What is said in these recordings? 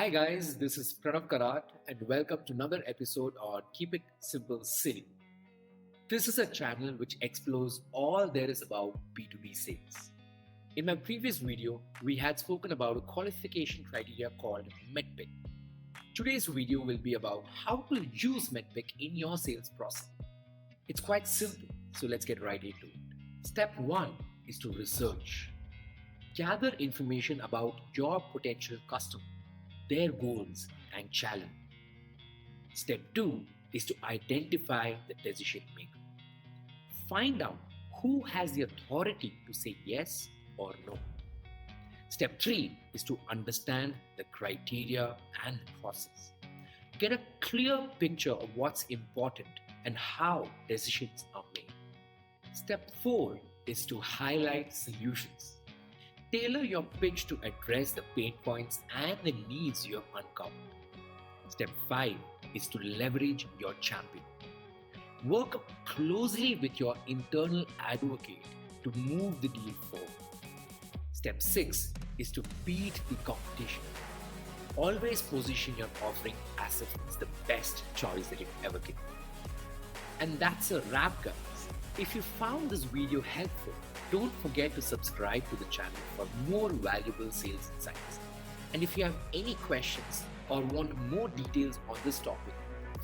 Hi guys, this is Pranav Karat and welcome to another episode on Keep It Simple City. This is a channel which explores all there is about B2B sales. In my previous video, we had spoken about a qualification criteria called MEDDPICC. Today's video will be about how to use MEDDPICC in your sales process. It's quite simple, so let's get right into it. Step 1 is to research. Gather information about your potential customer, their goals and challenge. Step 2 is to identify the decision maker. Find out who has the authority to say yes or no. Step 3 is to understand the criteria and the process. Get a clear picture of what's important and how decisions are made. Step 4 is to highlight solutions. Tailor your pitch to address the pain points and the needs you have uncovered. Step 5 is to leverage your champion. Work closely with your internal advocate to move the deal forward. Step 6 is to beat the competition. Always position your offering as if it's the best choice that you've ever given. And that's a wrap, guys. If you found this video helpful, don't forget to subscribe to the channel for more valuable sales insights. And if you have any questions or want more details on this topic,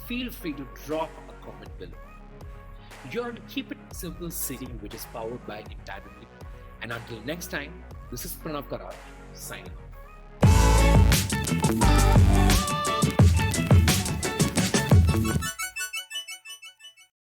feel free to drop a comment below. You're on Keep It Simple City, which is powered by Intandemly. And until next time, this is Pranav Karat signing off.